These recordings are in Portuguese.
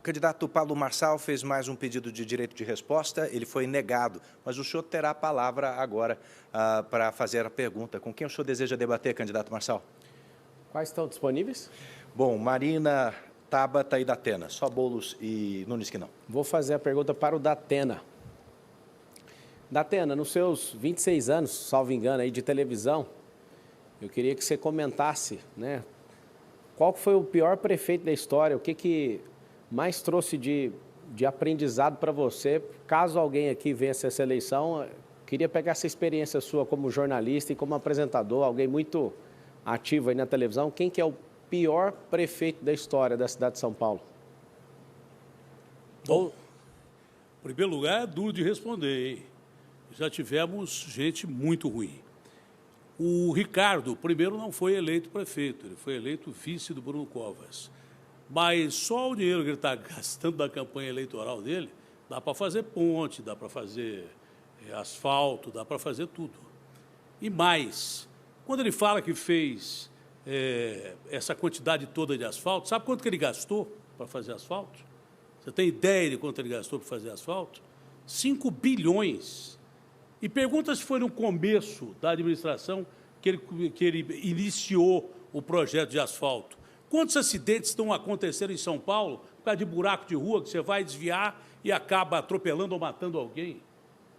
O candidato Paulo Marçal fez mais um pedido de direito de resposta, ele foi negado, mas o senhor terá a palavra agora para fazer a pergunta. Com quem o senhor deseja debater, candidato Marçal? Quais estão disponíveis? Bom, Marina, Tabata e Datena, só Boulos e Nunes que não. Vou fazer a pergunta para o Datena. Datena, nos seus 26 anos, salvo engano, aí, de televisão, eu queria que você comentasse, né, qual foi o pior prefeito da história, o que mais trouxe de aprendizado para você, caso alguém aqui vença essa eleição. Queria pegar essa experiência sua como jornalista e como apresentador, alguém muito ativo aí na televisão. Quem que é o pior prefeito da história da cidade de São Paulo? Bom, em primeiro lugar, é duro de responder, hein? Já tivemos gente muito ruim. O Ricardo, primeiro, não foi eleito prefeito, ele foi eleito vice do Bruno Covas. Mas só o dinheiro que ele está gastando da campanha eleitoral dele, dá para fazer ponte, dá para fazer asfalto, dá para fazer tudo. E mais, quando ele fala que fez essa quantidade toda de asfalto, sabe quanto que ele gastou para fazer asfalto? Você tem ideia de quanto ele gastou para fazer asfalto? 5 bilhões. E pergunta se foi no começo da administração que ele iniciou o projeto de asfalto. Quantos acidentes estão acontecendo em São Paulo por causa de buraco de rua que você vai desviar e acaba atropelando ou matando alguém?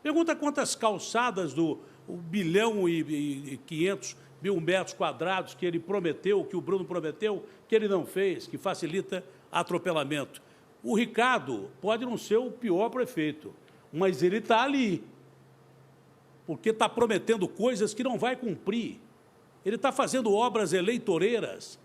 Pergunta quantas calçadas do 1.500.000 metros quadrados que ele prometeu, que o Bruno prometeu, que ele não fez, que facilita atropelamento. O Ricardo pode não ser o pior prefeito, mas ele está ali, porque está prometendo coisas que não vai cumprir. Ele está fazendo obras eleitoreiras,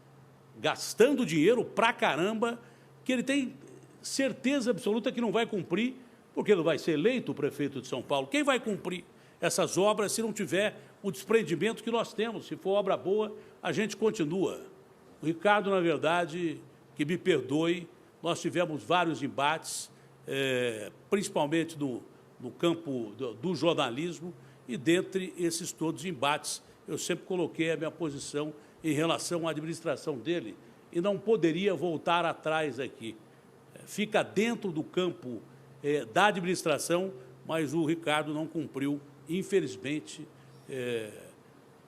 gastando dinheiro pra caramba, que ele tem certeza absoluta que não vai cumprir, porque não vai ser eleito o prefeito de São Paulo. Quem vai cumprir essas obras se não tiver o desprendimento que nós temos? Se for obra boa, a gente continua. O Ricardo, na verdade, que me perdoe, nós tivemos vários embates, principalmente no campo do jornalismo, e dentre esses todos embates, eu sempre coloquei a minha posição em relação à administração dele e não poderia voltar atrás aqui. Fica dentro do campo da administração, mas o Ricardo não cumpriu, infelizmente,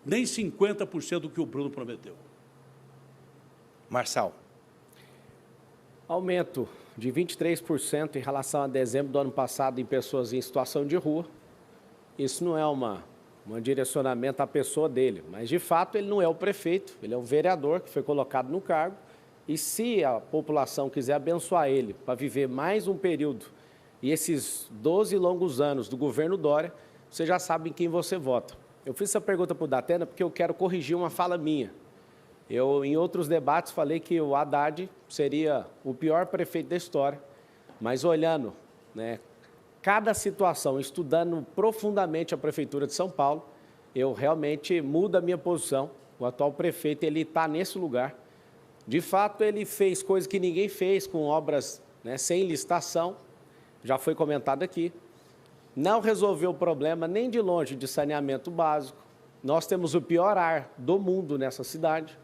nem 50% do que o Bruno prometeu. Marçal. Aumento de 23% em relação a dezembro do ano passado em pessoas em situação de rua. Isso não é um direcionamento à pessoa dele, mas, de fato, ele não é o prefeito, ele é um vereador que foi colocado no cargo, e se a população quiser abençoar ele para viver mais um período e esses 12 longos anos do governo Dória, você já sabe em quem você vota. Eu fiz essa pergunta para o Datena porque eu quero corrigir uma fala minha. Eu, em outros debates, falei que o Haddad seria o pior prefeito da história, mas olhando, né, cada situação, estudando profundamente a Prefeitura de São Paulo, eu realmente mudo a minha posição. O atual prefeito, ele está nesse lugar. De fato, ele fez coisas que ninguém fez, com obras, né, sem licitação, já foi comentado aqui. Não resolveu o problema nem de longe de saneamento básico. Nós temos o pior ar do mundo nessa cidade.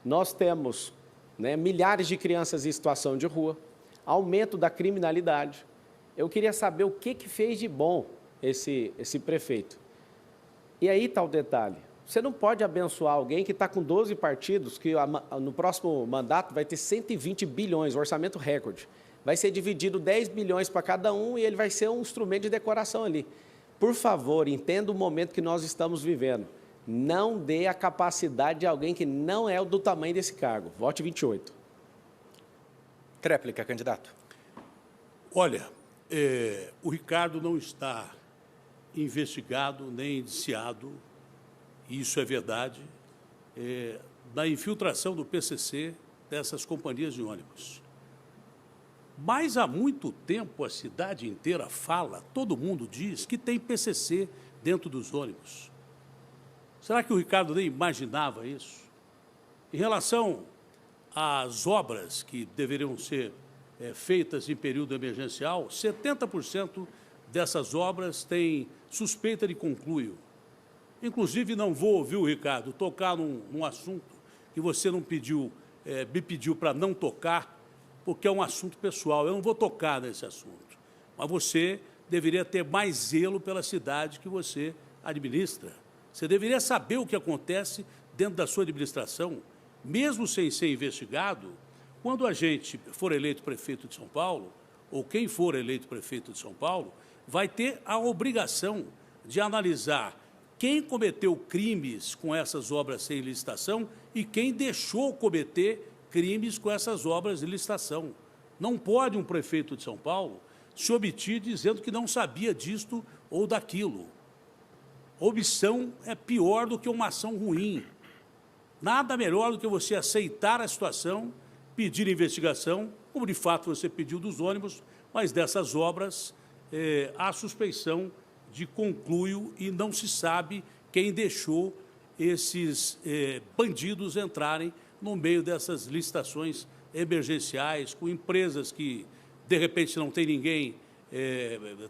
Nós temos, né, milhares de crianças em situação de rua, aumento da criminalidade. Eu queria saber o que fez de bom esse prefeito. E aí está o detalhe. Você não pode abençoar alguém que está com 12 partidos, que no próximo mandato vai ter 120 bilhões, orçamento recorde. Vai ser dividido 10 bilhões para cada um e ele vai ser um instrumento de decoração ali. Por favor, entenda o momento que nós estamos vivendo. Não dê a capacidade de alguém que não é do tamanho desse cargo. Vote 28. Tréplica, candidato. Olha, o Ricardo não está investigado nem indiciado, e isso é verdade, na infiltração do PCC dessas companhias de ônibus. Mas há muito tempo a cidade inteira fala, todo mundo diz que tem PCC dentro dos ônibus. Será que o Ricardo nem imaginava isso? Em relação às obras que deveriam ser feitas em período emergencial, 70% dessas obras têm suspeita de concluio. Inclusive, não vou ouvir o Ricardo tocar num assunto que você não pediu, me pediu para não tocar, porque é um assunto pessoal. Eu não vou tocar nesse assunto. Mas você deveria ter mais zelo pela cidade que você administra. Você deveria saber o que acontece dentro da sua administração, mesmo sem ser investigado. Quando a gente for eleito prefeito de São Paulo, ou quem for eleito prefeito de São Paulo, vai ter a obrigação de analisar quem cometeu crimes com essas obras sem licitação e quem deixou cometer crimes com essas obras de licitação. Não pode um prefeito de São Paulo se omitir dizendo que não sabia disto ou daquilo. Omissão é pior do que uma ação ruim. Nada melhor do que você aceitar a situação, pedir investigação, como de fato você pediu dos ônibus, mas dessas obras há suspeição de conluio e não se sabe quem deixou esses bandidos entrarem no meio dessas licitações emergenciais, com empresas que, de repente, não tem ninguém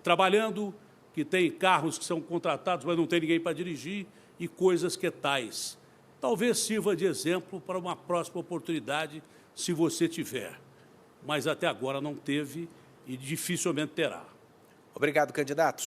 trabalhando, que tem carros que são contratados, mas não tem ninguém para dirigir, e coisas que tais. Talvez sirva de exemplo para uma próxima oportunidade, se você tiver. Mas até agora não teve e dificilmente terá. Obrigado, candidato.